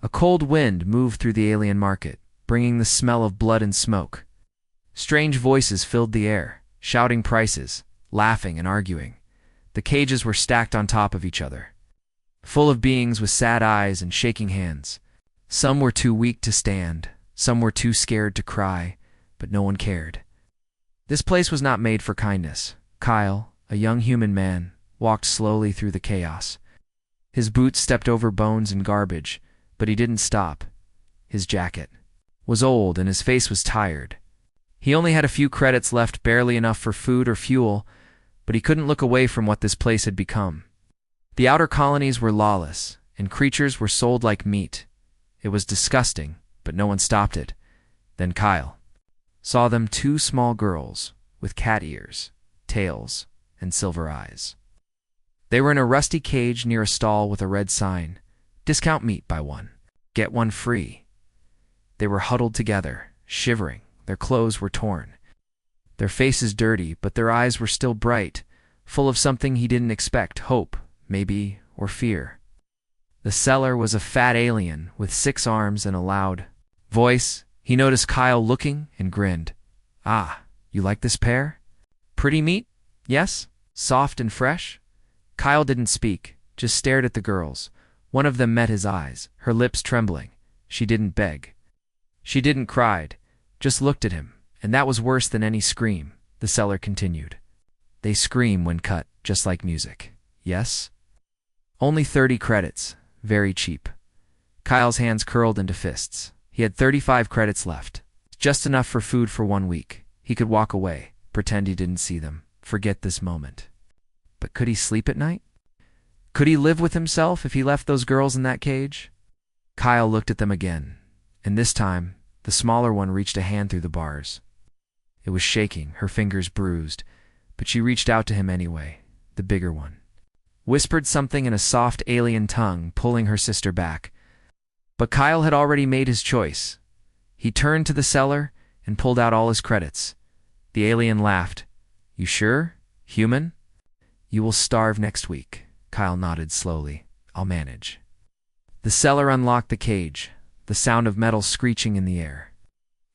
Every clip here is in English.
A cold wind moved through the alien market, bringing the smell of blood and smoke. Strange voices filled the air, shouting prices, laughing and arguing. The cages were stacked on top of each other, full of beings with sad eyes and shaking hands. Some were too weak to stand, some were too scared to cry, but no one cared. This place was not made for kindness. Kyle, a young human man, walked slowly through the chaos. His boots stepped over bones and garbage, but he didn't stop. His jacket was old and his face was tired. He only had a few credits left, barely enough for food or fuel, but he couldn't look away from what this place had become. The outer colonies were lawless, and creatures were sold like meat. It was disgusting, but no one stopped it. Then Kyle saw them, two small girls with cat ears, tails, and silver eyes. They were in a rusty cage near a stall with a red sign, "Discount meat, buy one, get one free." They were huddled together, shivering. Their clothes were torn, their faces dirty, but their eyes were still bright, full of something he didn't expect, hope, maybe, or fear. The seller was a fat alien with 6 arms and a loud voice. He noticed Kyle looking and grinned. "Ah, you like this pair? Pretty meat? Yes? Soft and fresh?" Kyle didn't speak, just stared at the girls. One of them met his eyes, her lips trembling. She didn't beg. She didn't cry, just looked at him, and that was worse than any scream. The seller continued. "They scream when cut, just like music. Yes? Only 30 credits, very cheap." Kyle's hands curled into fists. He had 35 credits left, just enough for food for 1 week. He could walk away, pretend he didn't see them, forget this moment. But could he sleep at night? Could he live with himself if he left those girls in that cage? Kyle looked at them again, and this time, the smaller one reached a hand through the bars. It was shaking, her fingers bruised, but she reached out to him anyway. The bigger one whispered something in a soft alien tongue, pulling her sister back. But Kyle had already made his choice. He turned to the seller and pulled out all his credits. The alien laughed. "You sure? Human? You will starve next week." Kyle nodded slowly. "I'll manage." The seller unlocked the cage, the sound of metal screeching in the air.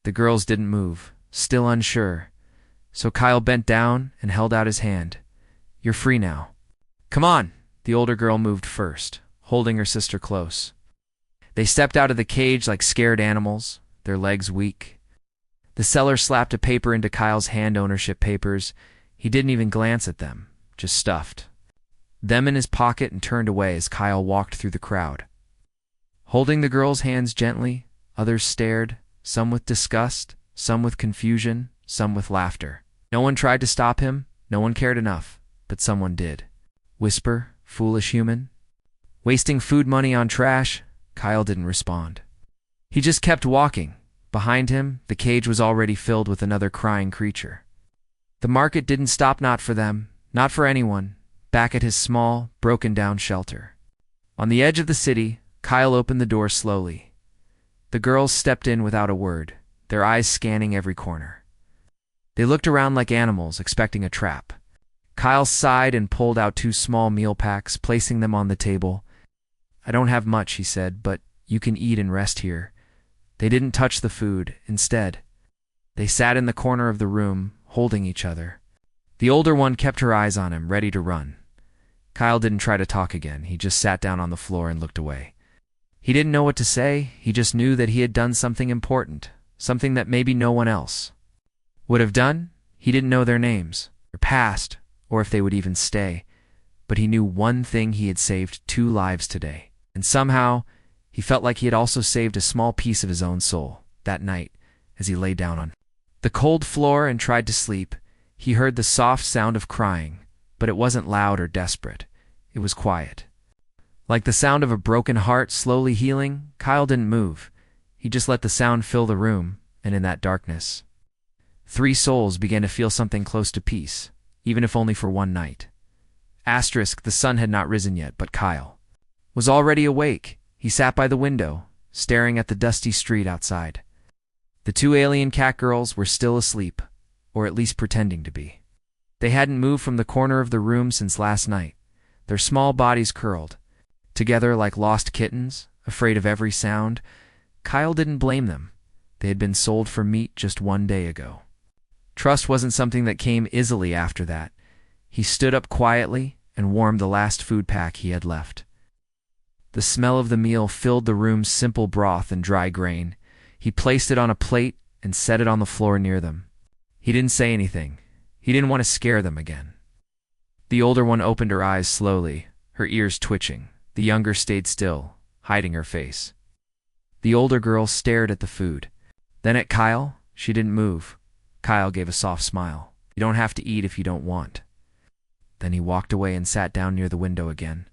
The girls didn't move, still unsure. So Kyle bent down and held out his hand. "You're free now." "Come on." The older girl moved first, holding her sister close. They stepped out of the cage like scared animals, their legs weak. The seller slapped a paper into Kyle's hand, ownership papers. He didn't even glance at them, just stuffed them in his pocket and turned away as Kyle walked through the crowd. Holding the girls' hands gently, others stared, some with disgust, some with confusion, some with laughter. No one tried to stop him, no one cared enough, but someone did. Whisper, "Foolish human? Wasting food money on trash?" Kyle didn't respond. He just kept walking. Behind him, the cage was already filled with another crying creature. The market didn't stop, not for them, not for anyone, back at his small, broken-down shelter. On the edge of the city, Kyle opened the door slowly. The girls stepped in without a word, their eyes scanning every corner. They looked around like animals, expecting a trap. Kyle sighed and pulled out 2 small meal packs, placing them on the table. "I don't have much," he said, "but you can eat and rest here." They didn't touch the food. Instead, they sat in the corner of the room, holding each other. The older one kept her eyes on him, ready to run. Kyle didn't try to talk again. He just sat down on the floor and looked away. He didn't know what to say. He just knew that he had done something important, something that maybe no one else would have done. He didn't know their names, their past, or if they would even stay. But he knew one thing: he had saved 2 lives today. And somehow, he felt like he had also saved a small piece of his own soul. That night, as he lay down on the cold floor and tried to sleep, he heard the soft sound of crying, but it wasn't loud or desperate. It was quiet. Like the sound of a broken heart slowly healing. Kyle didn't move. He just let the sound fill the room, and in that darkness, 3 souls began to feel something close to peace, even if only for one night. The sun had not risen yet, but Kyle was already awake. He sat by the window, staring at the dusty street outside. The 2 alien cat girls were still asleep, or at least pretending to be. They hadn't moved from the corner of the room since last night, their small bodies curled together like lost kittens, afraid of every sound. Kyle didn't blame them. They had been sold for meat just one day ago. Trust wasn't something that came easily after that. He stood up quietly and warmed the last food pack he had left. The smell of the meal filled the room's simple broth and dry grain. He placed it on a plate and set it on the floor near them. He didn't say anything. He didn't want to scare them again. The older one opened her eyes slowly, her ears twitching. The younger stayed still, hiding her face. The older girl stared at the food. Then at Kyle. She didn't move. Kyle gave a soft smile. "You don't have to eat if you don't want." Then he walked away and sat down near the window again.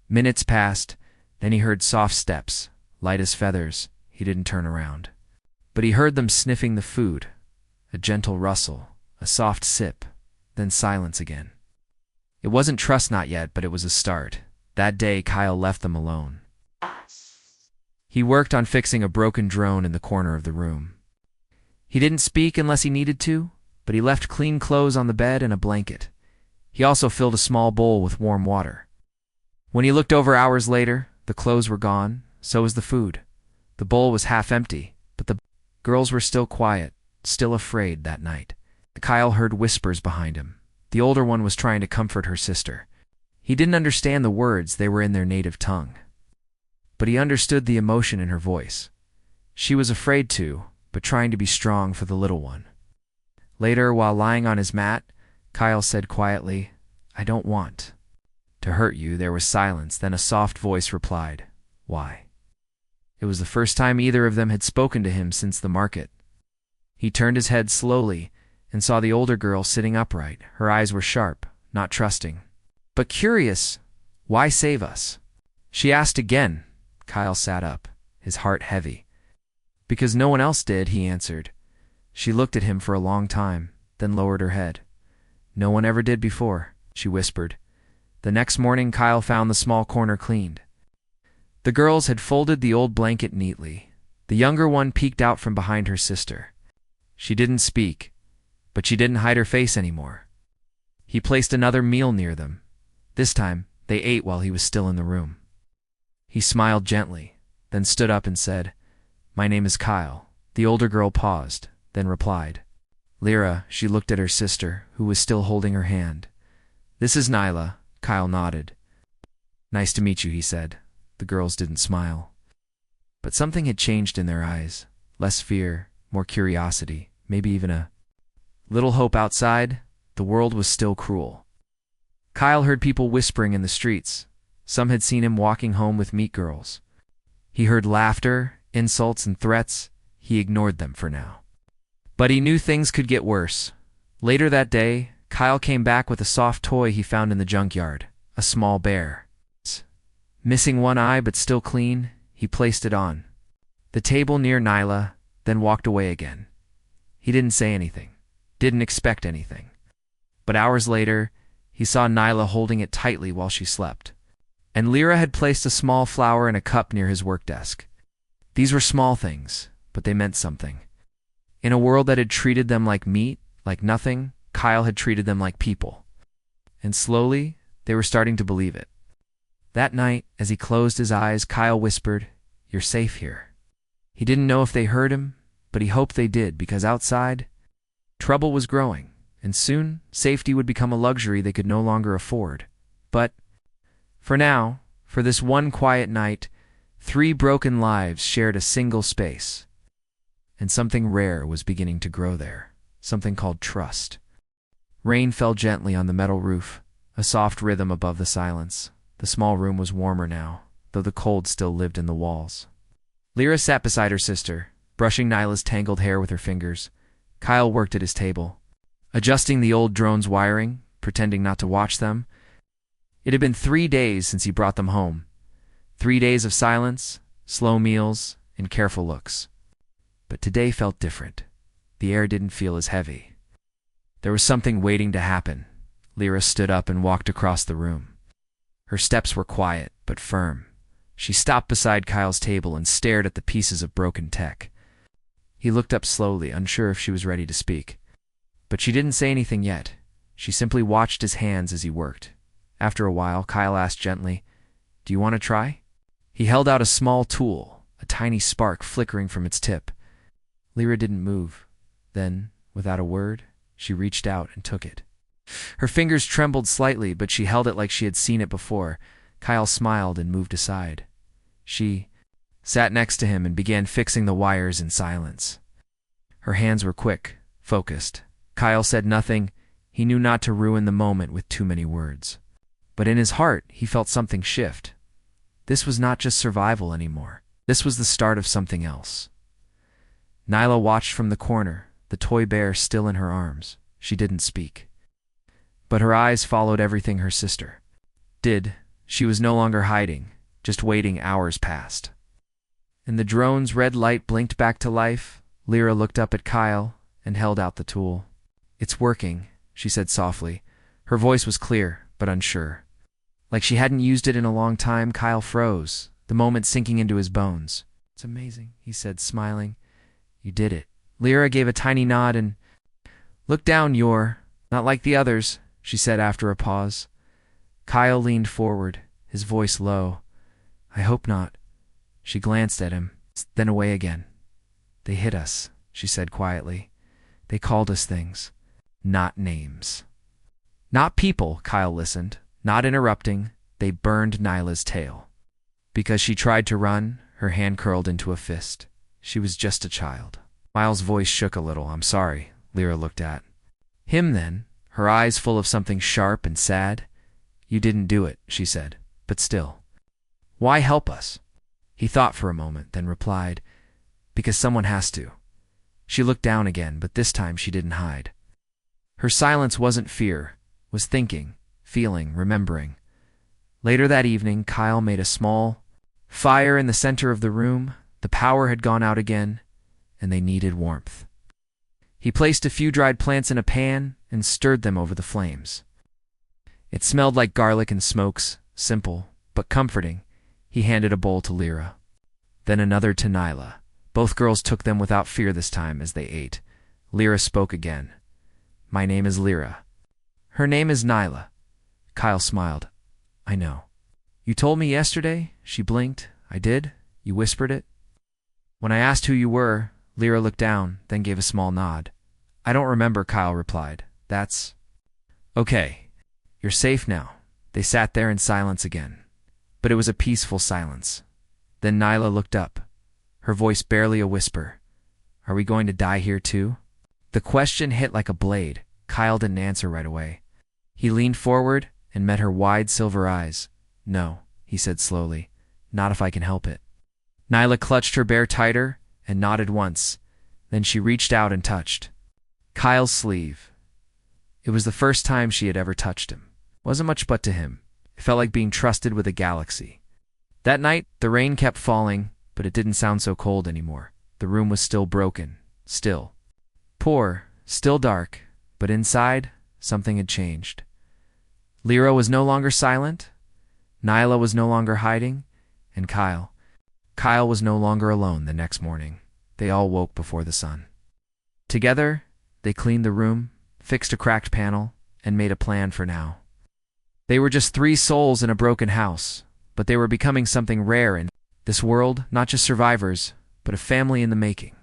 Minutes passed. Then he heard soft steps, light as feathers. He didn't turn around. But he heard them sniffing the food. A gentle rustle, a soft sip, then silence again. It wasn't trust not yet, but it was a start. That day, Kyle left them alone. He worked on fixing a broken drone in the corner of the room. He didn't speak unless he needed to, but he left clean clothes on the bed and a blanket. He also filled a small bowl with warm water. When he looked over hours later, the clothes were gone, so was the food. The bowl was half empty, but the girls were still quiet, still afraid that night. Kyle heard whispers behind him. The older one was trying to comfort her sister. He didn't understand the words, they were in their native tongue. But he understood the emotion in her voice. She was afraid too, but trying to be strong for the little one. Later, while lying on his mat, Kyle said quietly, "I don't want to hurt you." There was silence, then a soft voice replied, "Why?" It was the first time either of them had spoken to him since the market. He turned his head slowly and saw the older girl sitting upright. Her eyes were sharp, not trusting, but curious. "Why save us?" she asked again. Kyle sat up, his heart heavy. "Because no one else did," he answered. She looked at him for a long time, then lowered her head. "No one ever did before," she whispered. The next morning, Kyle found the small corner cleaned. The girls had folded the old blanket neatly. The younger one peeked out from behind her sister. She didn't speak, but she didn't hide her face anymore. He placed another meal near them. This time, they ate while he was still in the room. He smiled gently, then stood up and said, "My name is Kyle." The older girl paused, then replied, "Lyra." She looked at her sister, who was still holding her hand. "This is Nyla." Kyle nodded. "Nice to meet you," he said. The girls didn't smile. But something had changed in their eyes. Less fear, more curiosity, maybe even a little hope. Outside, the world was still cruel. Kyle heard people whispering in the streets. Some had seen him walking home with meat girls. He heard laughter, insults, and threats. He ignored them for now. But he knew things could get worse. Later that day, Kyle came back with a soft toy he found in the junkyard, a small bear. Missing one eye but still clean, he placed it on the table near Nyla, then walked away again. He didn't say anything, didn't expect anything. But hours later, he saw Nyla holding it tightly while she slept. And Lyra had placed a small flower in a cup near his work desk. These were small things, but they meant something. In a world that had treated them like meat, like nothing, Kyle had treated them like people. And slowly, they were starting to believe it. That night, as he closed his eyes, Kyle whispered, "You're safe here." He didn't know if they heard him, but he hoped they did, because outside, trouble was growing, and soon, safety would become a luxury they could no longer afford. But for now, for this one quiet night, 3 broken lives shared a single space. And something rare was beginning to grow there, something called trust. Rain fell gently on the metal roof, a soft rhythm above the silence. The small room was warmer now, though the cold still lived in the walls. Lyra sat beside her sister, brushing Nyla's tangled hair with her fingers. Kyle worked at his table, adjusting the old drone's wiring, pretending not to watch them. It had been 3 days since he brought them home. 3 days of silence, slow meals, and careful looks. But today felt different. The air didn't feel as heavy. There was something waiting to happen. Lyra stood up and walked across the room. Her steps were quiet, but firm. She stopped beside Kyle's table and stared at the pieces of broken tech. He looked up slowly, unsure if she was ready to speak. But she didn't say anything yet. She simply watched his hands as he worked. After a while, Kyle asked gently, "Do you want to try?" He held out a small tool, a tiny spark flickering from its tip. Lyra didn't move. Then, without a word, she reached out and took it. Her fingers trembled slightly, but she held it like she had seen it before. Kyle smiled and moved aside. She sat next to him and began fixing the wires in silence. Her hands were quick, focused. Kyle said nothing. He knew not to ruin the moment with too many words. But in his heart, he felt something shift. This was not just survival anymore. This was the start of something else. Nyla watched from the corner, the toy bear still in her arms. She didn't speak. But her eyes followed everything her sister did. She was no longer hiding, just waiting. Hours passed. And the drone's red light blinked back to life. Lyra looked up at Kyle and held out the tool. "It's working," she said softly. Her voice was clear, but unsure. Like she hadn't used it in a long time. Kyle froze, the moment sinking into his bones. "It's amazing," he said, smiling. "You did it." Lyra gave a tiny nod and, "Look down, you're not like the others," she said after a pause. Kyle leaned forward, his voice low. "I hope not." She glanced at him, then away again. "They hit us," she said quietly. "They called us things, not names." "Not people," Kyle listened, not interrupting. "They burned Nyla's tail." Because she tried to run, her hand curled into a fist. She was just a child. Miles' voice shook a little. "I'm sorry." Lyra looked at him then, her eyes full of something sharp and sad. "You didn't do it," she said, "but still. Why help us?" He thought for a moment, then replied, "Because someone has to." She looked down again, but this time she didn't hide. Her silence wasn't fear, was thinking, feeling, remembering. Later that evening, Kyle made a small fire in the center of the room. The power had gone out again, and they needed warmth. He placed a few dried plants in a pan and stirred them over the flames. It smelled like garlic and smokes, simple, but comforting. He handed a bowl to Lyra, then another to Nyla. Both girls took them without fear this time as they ate. Lyra spoke again. "My name is Lyra." "Her name is Nyla." Kyle smiled. "I know." "You told me yesterday?" She blinked. "I did? You whispered it?" "When I asked who you were," Lyra looked down, then gave a small nod. "I don't remember," Kyle replied. "That's okay. You're safe now." They sat there in silence again. But it was a peaceful silence. Then Nyla looked up, her voice barely a whisper. "Are we going to die here too?" The question hit like a blade. Kyle didn't answer right away. He leaned forward and met her wide silver eyes. "No," he said slowly. "Not if I can help it." Nyla clutched her bear tighter and nodded once. Then she reached out and touched Kyle's sleeve. It was the first time she had ever touched him. Wasn't much, but to him, it felt like being trusted with a galaxy. That night, the rain kept falling, but it didn't sound so cold anymore. The room was still broken, still poor, still dark, but inside, something had changed. Lyra was no longer silent, Nyla was no longer hiding, and Kyle was no longer alone the next morning. They all woke before the sun. Together, they cleaned the room, fixed a cracked panel, and made a plan for now. They were just 3 souls in a broken house, but they were becoming something rare in this world, not just survivors, but a family in the making.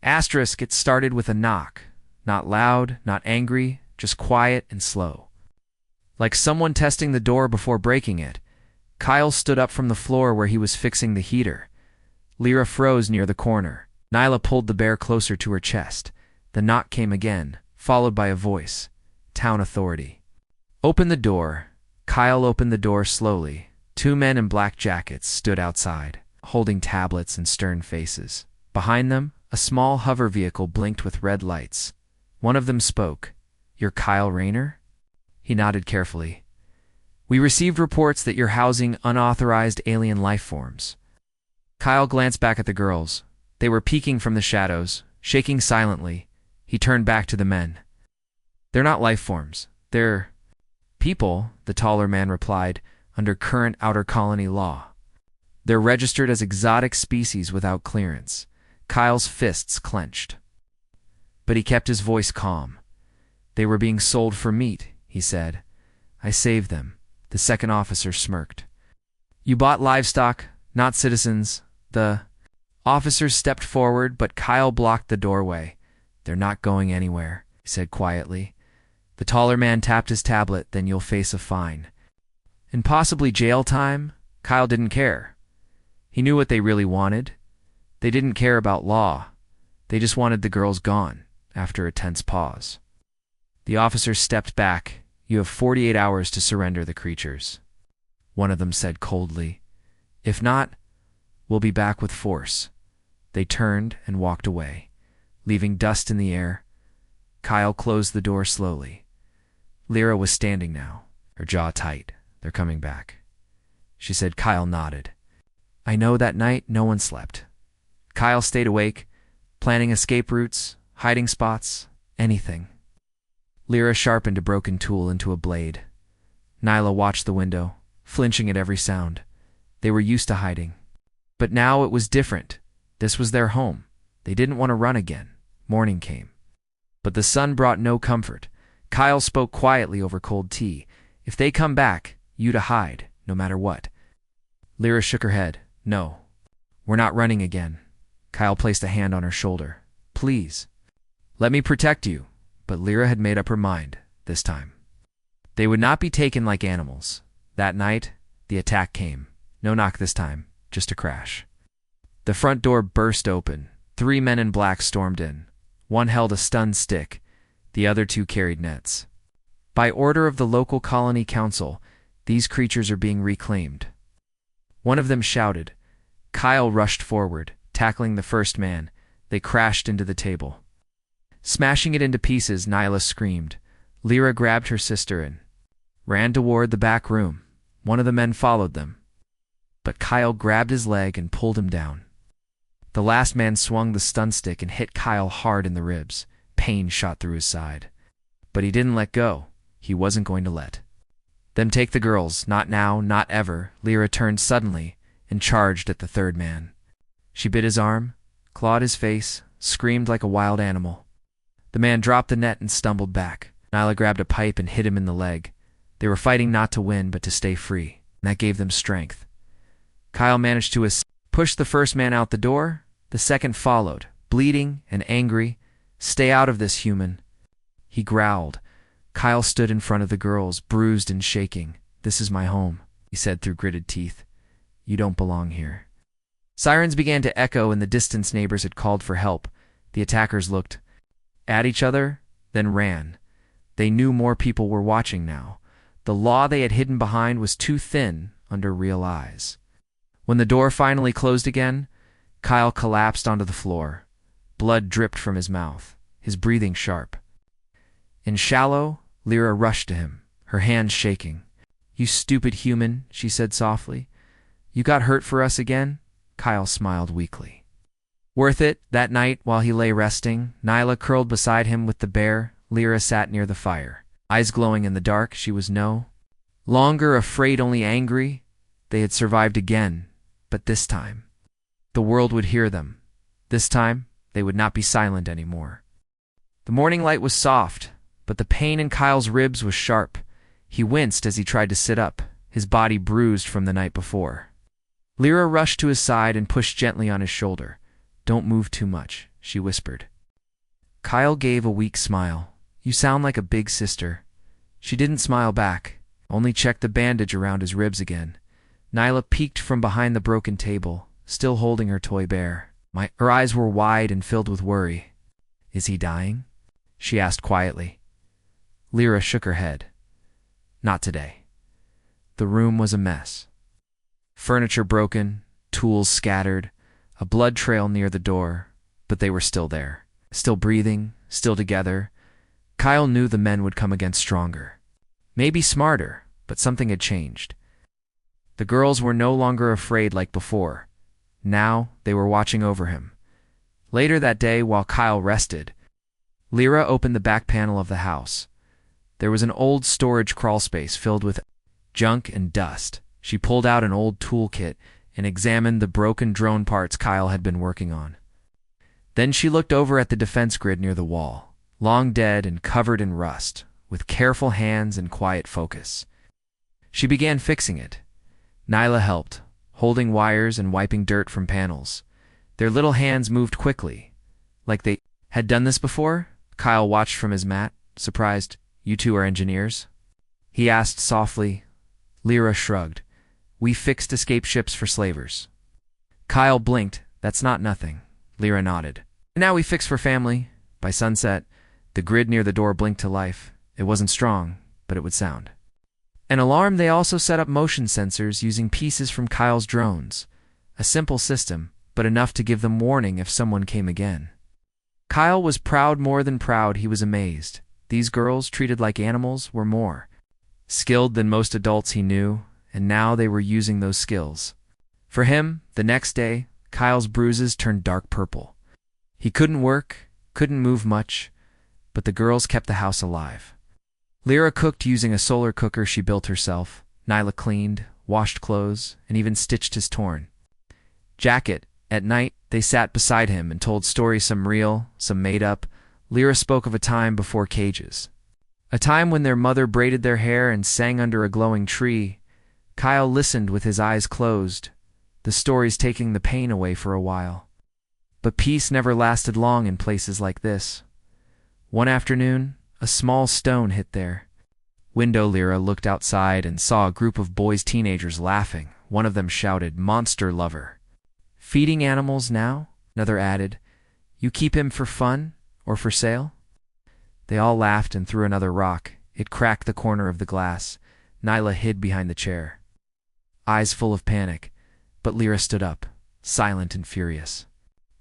Asterisk, it started with a knock. Not loud, not angry, just quiet and slow. Like someone testing the door before breaking it. Kyle stood up from the floor where he was fixing the heater. Lyra froze near the corner. Nyla pulled the bear closer to her chest. The knock came again, followed by a voice. Town authority. "Open the door." Kyle opened the door slowly. 2 men in black jackets stood outside, holding tablets and stern faces. Behind them, a small hover vehicle blinked with red lights. One of them spoke. "You're Kyle Rayner?" He nodded carefully. "We received reports that you're housing unauthorized alien life forms." Kyle glanced back at the girls. They were peeking from the shadows, shaking silently. He turned back to the men. "They're not life forms. They're people," the taller man replied, "under current outer colony law. They're registered as exotic species without clearance." Kyle's fists clenched. But he kept his voice calm. "They were being sold for meat," he said. "I saved them." The second officer smirked. "You bought livestock?" Not citizens. The officers stepped forward, but Kyle blocked the doorway. They're not going anywhere, he said quietly. The taller man tapped his tablet. Then you'll face a fine. And possibly jail time? Kyle didn't care. He knew what they really wanted. They didn't care about law. They just wanted the girls gone, after a tense pause. The officers stepped back. You have 48 hours to surrender the creatures. One of them said coldly. If not, we'll be back with force. They turned and walked away, leaving dust in the air. Kyle closed the door slowly. Lyra was standing now, her jaw tight. They're coming back, she said. Kyle nodded. I know that night no one slept. Kyle stayed awake, planning escape routes, hiding spots, anything. Lyra sharpened a broken tool into a blade. Nyla watched the window, flinching at every sound. They were used to hiding. But now it was different. This was their home. They didn't want to run again. Morning came. But the sun brought no comfort. Kyle spoke quietly over cold tea. If they come back, you to hide, no matter what. Lyra shook her head. No, we're not running again. Kyle placed a hand on her shoulder. Please, let me protect you. But Lyra had made up her mind, this time. They would not be taken like animals. That night, the attack came. No knock this time, just a crash. The front door burst open. 3 men in black stormed in. One held a stun stick. The other 2 carried nets. By order of the local colony council, these creatures are being reclaimed. One of them shouted. Kyle rushed forward, tackling the first man. They crashed into the table. Smashing it into pieces, Nyla screamed. Lyra grabbed her sister and ran toward the back room. One of the men followed them. But Kyle grabbed his leg and pulled him down. The last man swung the stun stick and hit Kyle hard in the ribs. Pain shot through his side. But he didn't let go. He wasn't going to let them take the girls. Not now, not ever. Lyra turned suddenly and charged at the third man. She bit his arm, clawed his face, screamed like a wild animal. The man dropped the net and stumbled back. Nyla grabbed a pipe and hit him in the leg. They were fighting not to win, but to stay free. And that gave them strength. Kyle managed to push the first man out the door. The second followed, bleeding and angry. Stay out of this, human, he growled. Kyle stood in front of the girls, bruised and shaking. This is my home, he said through gritted teeth. You don't belong here. Sirens began to echo in the distance. Neighbors had called for help. The attackers looked at each other, then ran. They knew more people were watching now. The law they had hidden behind was too thin under real eyes. When the door finally closed again, Kyle collapsed onto the floor. Blood dripped from his mouth, his breathing sharp and shallow. Lyra rushed to him, her hands shaking. You stupid human, she said softly. You got hurt for us again? Kyle smiled weakly. Worth it. That night, while he lay resting, Nyla curled beside him with the bear. Lyra sat near the fire, eyes glowing in the dark. She was no longer afraid, only angry. They had survived again, but this time, the world would hear them. This time, they would not be silent anymore. The morning light was soft, but the pain in Kyle's ribs was sharp. He winced as he tried to sit up, his body bruised from the night before. Lyra rushed to his side and pushed gently on his shoulder. Don't move too much, she whispered. Kyle gave a weak smile. You sound like a big sister. She didn't smile back, only checked the bandage around his ribs again. Nyla peeked from behind the broken table, still holding her toy bear. Her eyes were wide and filled with worry. Is he dying? She asked quietly. Lyra shook her head. Not today. The room was a mess. Furniture broken, tools scattered, a blood trail near the door, but they were still there, still breathing, still together. Kyle knew the men would come again stronger. Maybe smarter, but something had changed. The girls were no longer afraid like before. Now they were watching over him. Later that day, while Kyle rested, Lyra opened the back panel of the house. There was an old storage crawlspace filled with junk and dust. She pulled out an old toolkit and examined the broken drone parts Kyle had been working on. Then she looked over at the defense grid near the wall, long dead and covered in rust, with careful hands and quiet focus. She began fixing it. Nyla helped, holding wires and wiping dirt from panels. Their little hands moved quickly, like they had done this before. Kyle watched from his mat, surprised. "You two are engineers?" he asked softly. Lyra shrugged. "We fixed escape ships for slavers." Kyle blinked. "That's not nothing." Lyra nodded. "And now we fix for family." By sunset, the grid near the door blinked to life. It wasn't strong, but it would sound. An alarm. They also set up motion sensors using pieces from Kyle's drones. A simple system, but enough to give them warning if someone came again. Kyle was proud, more than proud. He was amazed. These girls, treated like animals, were more skilled than most adults he knew, and now they were using those skills. For him, the next day, Kyle's bruises turned dark purple. He couldn't work, couldn't move much, but the girls kept the house alive. Lyra cooked using a solar cooker she built herself. Nyla cleaned, washed clothes, and even stitched his torn jacket. At night, they sat beside him and told stories, some real, some made up. Lyra spoke of a time before cages. A time when their mother braided their hair and sang under a glowing tree. Kyle listened with his eyes closed, the stories taking the pain away for a while. But peace never lasted long in places like this. One afternoon, a small stone hit their window. Lyra looked outside and saw a group of boys, teenagers, laughing. One of them shouted, "Monster lover." "Feeding animals now?" Another added, "You keep him for fun or for sale?" They all laughed and threw another rock. It cracked the corner of the glass. Nyla hid behind the chair, eyes full of panic, but Lyra stood up, silent and furious.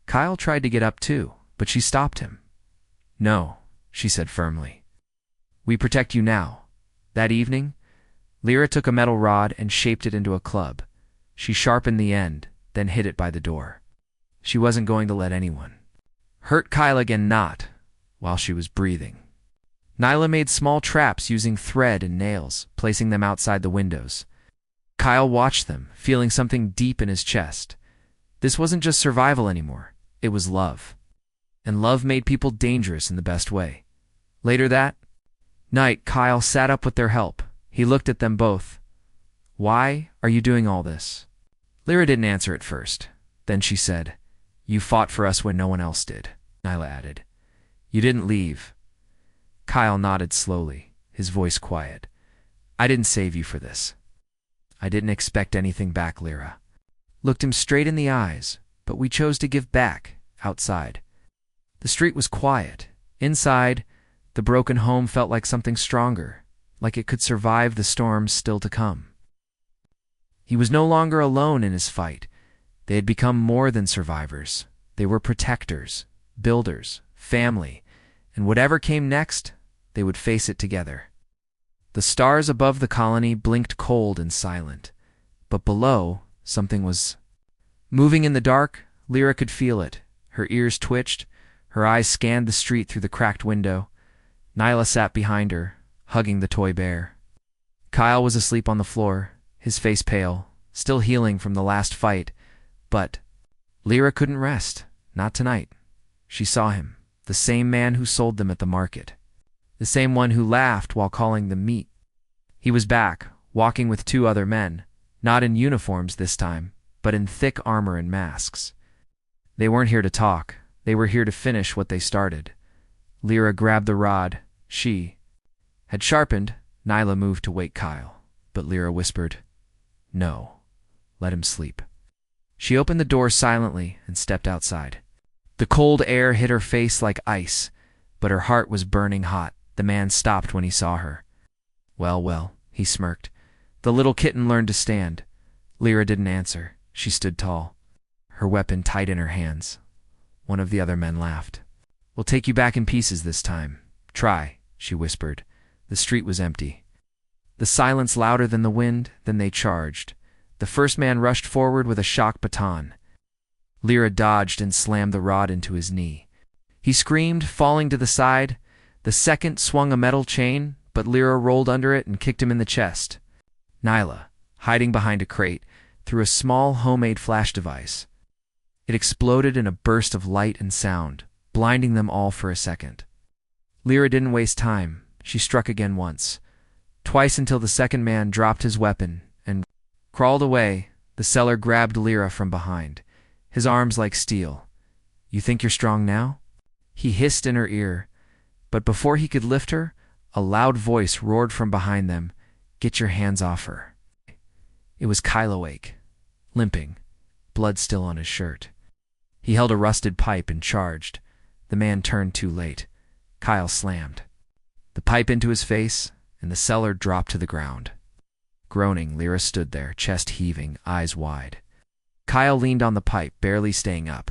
Kyle tried to get up too, but she stopped him. "No," she said firmly. "We protect you now." That evening, Lyra took a metal rod and shaped it into a club. She sharpened the end, then hid it by the door. She wasn't going to let anyone hurt Kyle again, not while she was breathing. Nyla made small traps using thread and nails, placing them outside the windows. Kyle watched them, feeling something deep in his chest. This wasn't just survival anymore. It was love. And love made people dangerous in the best way. Later that night, Kyle sat up with their help. He looked at them both. "Why are you doing all this?" Lyra didn't answer at first. Then she said, "You fought for us when no one else did," Nyla added. "You didn't leave." Kyle nodded slowly, his voice quiet. "I didn't save you for this." "I didn't expect anything back." Lyra looked him straight in the eyes. "But we chose to give back." Outside, the street was quiet. Inside, the broken home felt like something stronger, like it could survive the storms still to come. He was no longer alone in his fight. They had become more than survivors. They were protectors, builders, family, and whatever came next, they would face it together. The stars above the colony blinked cold and silent, but below, something was moving in the dark. Lyra could feel it. Her ears twitched. Her eyes scanned the street through the cracked window. Nyla sat behind her, hugging the toy bear. Kyle was asleep on the floor, his face pale, still healing from the last fight. But Lyra couldn't rest. Not tonight. She saw him, the same man who sold them at the market, the same one who laughed while calling them meat. He was back, walking with two other men, not in uniforms this time, but in thick armor and masks. They weren't here to talk. They were here to finish what they started. Lyra grabbed the rod she had sharpened. Nyla moved to wake Kyle, but Lyra whispered, "No, let him sleep." She opened the door silently and stepped outside. The cold air hit her face like ice, but her heart was burning hot. The man stopped when he saw her. "Well, well," he smirked. "The little kitten learned to stand." Lyra didn't answer. She stood tall, her weapon tight in her hands. One of the other men laughed. "We'll take you back in pieces this time. Try," she whispered. The street was empty. The silence louder than the wind. Then they charged. The first man rushed forward with a shock baton. Lyra dodged and slammed the rod into his knee. He screamed, falling to the side. The second swung a metal chain, but Lyra rolled under it and kicked him in the chest. Nyla, hiding behind a crate, threw a small homemade flash device. It exploded in a burst of light and sound, blinding them all for a second. Lyra didn't waste time. She struck again once, twice, until the second man dropped his weapon and crawled away. The seller grabbed Lyra from behind, his arms like steel. "You think you're strong now?" He hissed in her ear, but before he could lift her, a loud voice roared from behind them, "Get your hands off her." It was Kyle awake, limping, blood still on his shirt. He held a rusted pipe and charged. The man turned too late. Kyle slammed the pipe into his face, and the seller dropped to the ground. Groaning, Lyra stood there, chest heaving, eyes wide. Kyle leaned on the pipe, barely staying up.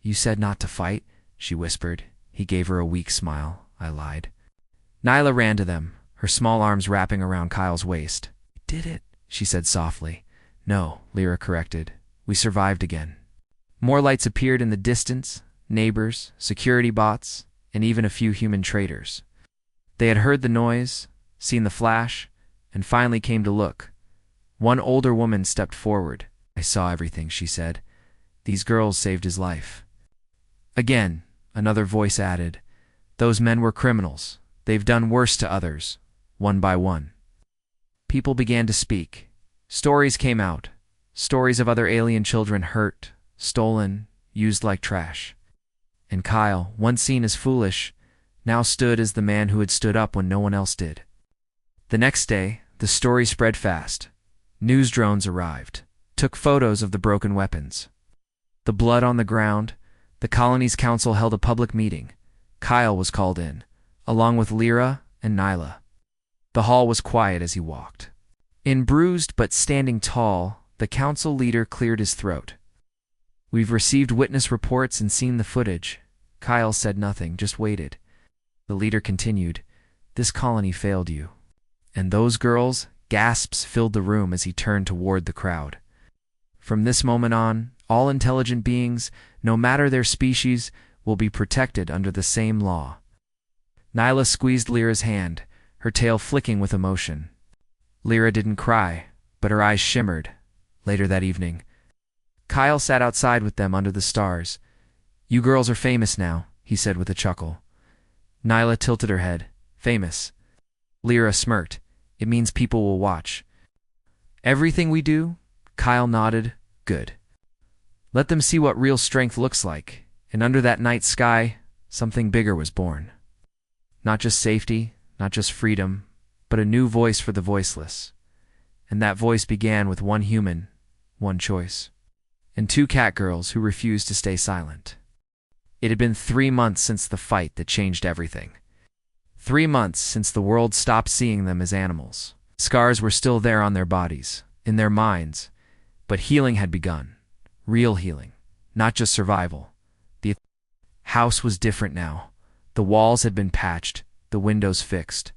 "You said not to fight," she whispered. He gave her a weak smile. "I lied." Nyla ran to them, her small arms wrapping around Kyle's waist. "We did it," she said softly. "No," Lyra corrected. "We survived again." More lights appeared in the distance, neighbors, security bots, and even a few human traders. They had heard the noise, seen the flash, and finally came to look. One older woman stepped forward. "I saw everything," she said. "These girls saved his life." Again, another voice added, "Those men were criminals. They've done worse to others, one by one." People began to speak. Stories came out. Stories of other alien children hurt, stolen, used like trash. And Kyle, once seen as foolish, now stood as the man who had stood up when no one else did. The next day, the story spread fast. News drones arrived, took photos of the broken weapons. The blood on the ground. The colony's council held a public meeting. Kyle was called in, along with Lyra and Nyla. The hall was quiet as he walked. In bruised but standing tall, the council leader cleared his throat. "We've received witness reports and seen the footage." Kyle said nothing, just waited. The leader continued, "This colony failed you." "And those girls?" Gasps filled the room as he turned toward the crowd. "From this moment on, all intelligent beings, no matter their species, will be protected under the same law." Nyla squeezed Lyra's hand, her tail flicking with emotion. Lyra didn't cry, but her eyes shimmered. Later that evening, Kyle sat outside with them under the stars. "You girls are famous now," he said with a chuckle. Nyla tilted her head. "Famous?" Lyra smirked. "It means people will watch." "Everything we do?" Kyle nodded. "Good. Let them see what real strength looks like." And under that night sky, something bigger was born. Not just safety, not just freedom, but a new voice for the voiceless. And that voice began with one human, one choice, and two cat girls who refused to stay silent. It had been 3 months since the fight that changed everything. 3 months since the world stopped seeing them as animals. Scars were still there on their bodies, in their minds, but healing had begun. Real healing, not just survival. The house was different now. The walls had been patched, the windows fixed.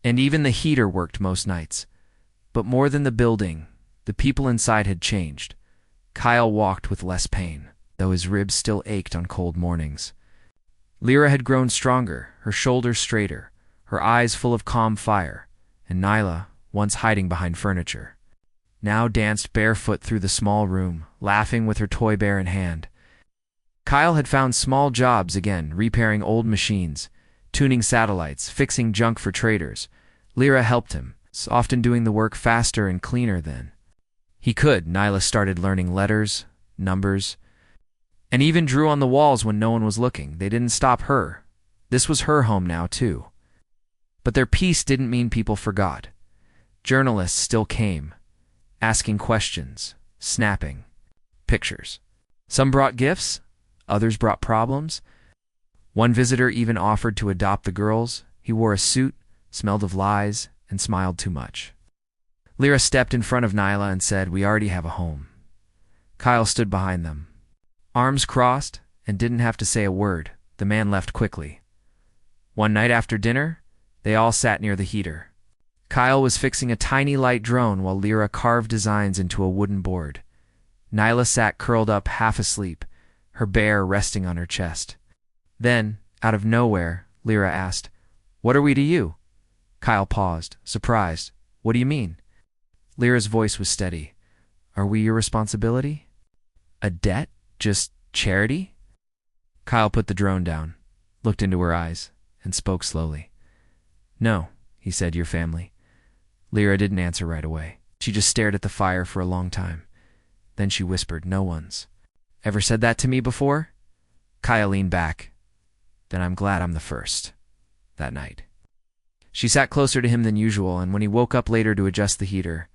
And even the heater worked most nights. But more than the building, the people inside had changed. Kyle walked with less pain, though his ribs still ached on cold mornings. Lyra had grown stronger, her shoulders straighter, her eyes full of calm fire, and Nyla, once hiding behind furniture, now danced barefoot through the small room, laughing with her toy bear in hand. Kyle had found small jobs again, repairing old machines, tuning satellites, fixing junk for traders. Lyra helped him, often doing the work faster and cleaner than he could. Nyla started learning letters, numbers, and even drew on the walls when no one was looking. They didn't stop her. This was her home now, too. But their peace didn't mean people forgot. Journalists still came, asking questions, snapping pictures. Some brought gifts, others brought problems. One visitor even offered to adopt the girls. He wore a suit, smelled of lies, and smiled too much. Lyra stepped in front of Nyla and said, "We already have a home." Kyle stood behind them, arms crossed, and didn't have to say a word. The man left quickly. One night after dinner, they all sat near the heater. Kyle was fixing a tiny light drone while Lyra carved designs into a wooden board. Nyla sat curled up, half asleep, her bear resting on her chest. Then, out of nowhere, Lyra asked, "What are we to you?" Kyle paused, surprised. "What do you mean?" Lyra's voice was steady. "Are we your responsibility? A debt? Just charity?" Kyle put the drone down, looked into her eyes, and spoke slowly. "No," he said, "your family." Lyra didn't answer right away. She just stared at the fire for a long time. Then she whispered, "No one's ever said that to me before?" Kyle leaned back. "Then I'm glad I'm the first." That night, she sat closer to him than usual, and when he woke up later to adjust the heater,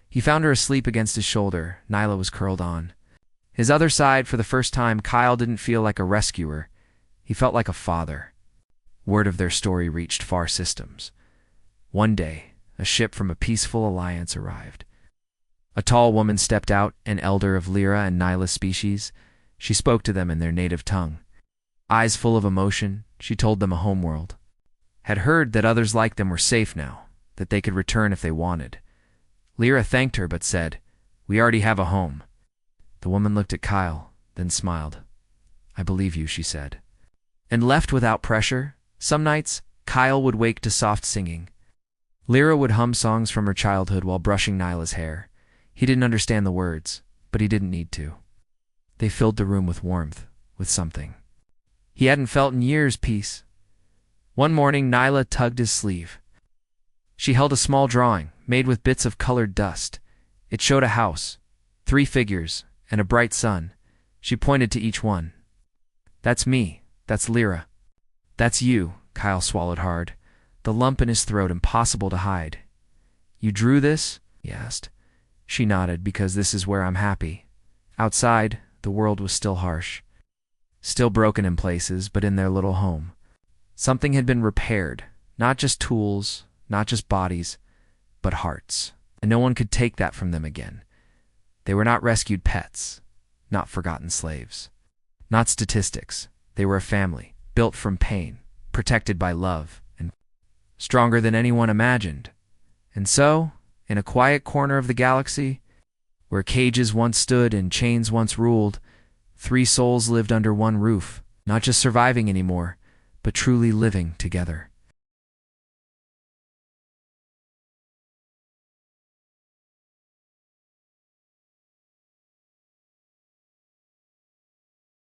he found her asleep against his shoulder. Nyla was curled on his other side. For the first time, Kyle didn't feel like a rescuer. He felt like a father. Word of their story reached far systems. One day, a ship from a peaceful alliance arrived. A tall woman stepped out, an elder of Lyra and Nyla's species. She spoke to them in their native tongue. Eyes full of emotion, she told them a homeworld had heard that others like them were safe now, that they could return if they wanted. Lyra thanked her but said, "We already have a home." The woman looked at Kyle, then smiled. "I believe you," she said, and left without pressure. Some nights, Kyle would wake to soft singing. Lyra would hum songs from her childhood while brushing Nyla's hair. He didn't understand the words, but he didn't need to. They filled the room with warmth, with something he hadn't felt in years, peace. One morning, Nyla tugged his sleeve. She held a small drawing, made with bits of colored dust. It showed a house, 3 figures, and a bright sun. She pointed to each one. "That's me. That's Lyra. That's you." Kyle swallowed hard, the lump in his throat impossible to hide. "You drew this?" he asked. She nodded. "Because this is where I'm happy." Outside, the world was still harsh. Still broken in places, but in their little home, something had been repaired. Not just tools, not just bodies, but hearts. And no one could take that from them again. They were not rescued pets, not forgotten slaves, not statistics. They were a family, built from pain, protected by love, and stronger than anyone imagined. And so, in a quiet corner of the galaxy, where cages once stood and chains once ruled, 3 souls lived under one roof, not just surviving anymore, but truly living together.